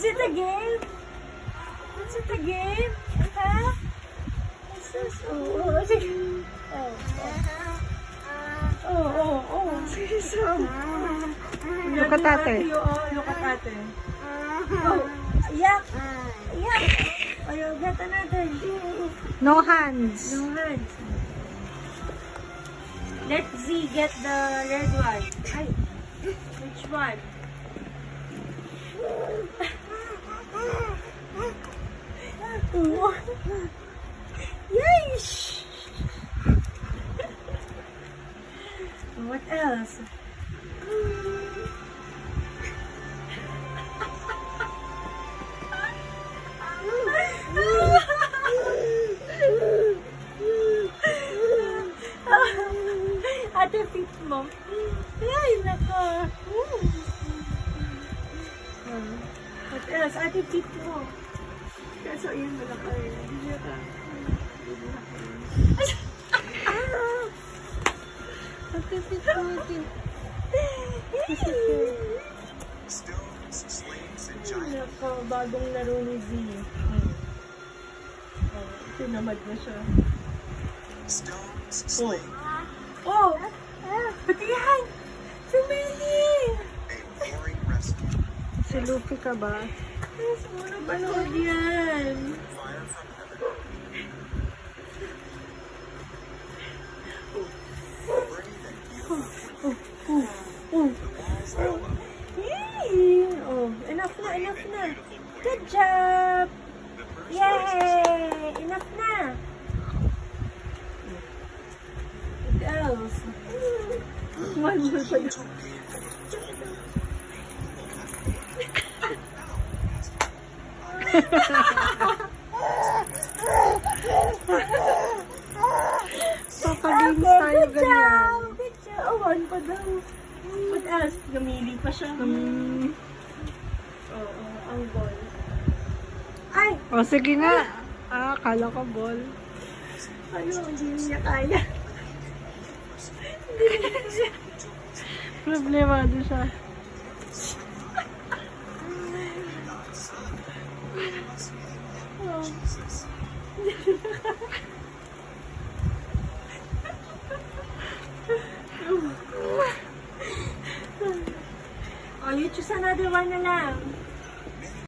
it a game? Is it a game? Huh? What's this? Oh, sige. Oh. Look at ate. Look at ate. Oh, yak. Oh, you get another. No hands. No hands. Let Z get the red one. Ay, which one? Yeesh! What else? Ate feet mo. Ay, nako. What else? Ate feet mo. Kaso yun mo lang kayo. Hindi ka. Ate feet mo. Nako, bagong laro ni Z. Tinamad na siya. Oh! Pati yan! Si Melly! Si Luffy ka ba? Yes, muna panood yan. Oh, enough na. Good job! Yay! Enough na! What else? One more pa yun. Papagames tayo ganyan. Good job! Oh, one pa daw. What else? Gamili pa siya. Oo, ang ball. Ay! O, sige nga. Akala ko ball. Ano, hindi niya kaya. Problemado siya. Oh, you choose another one na lang.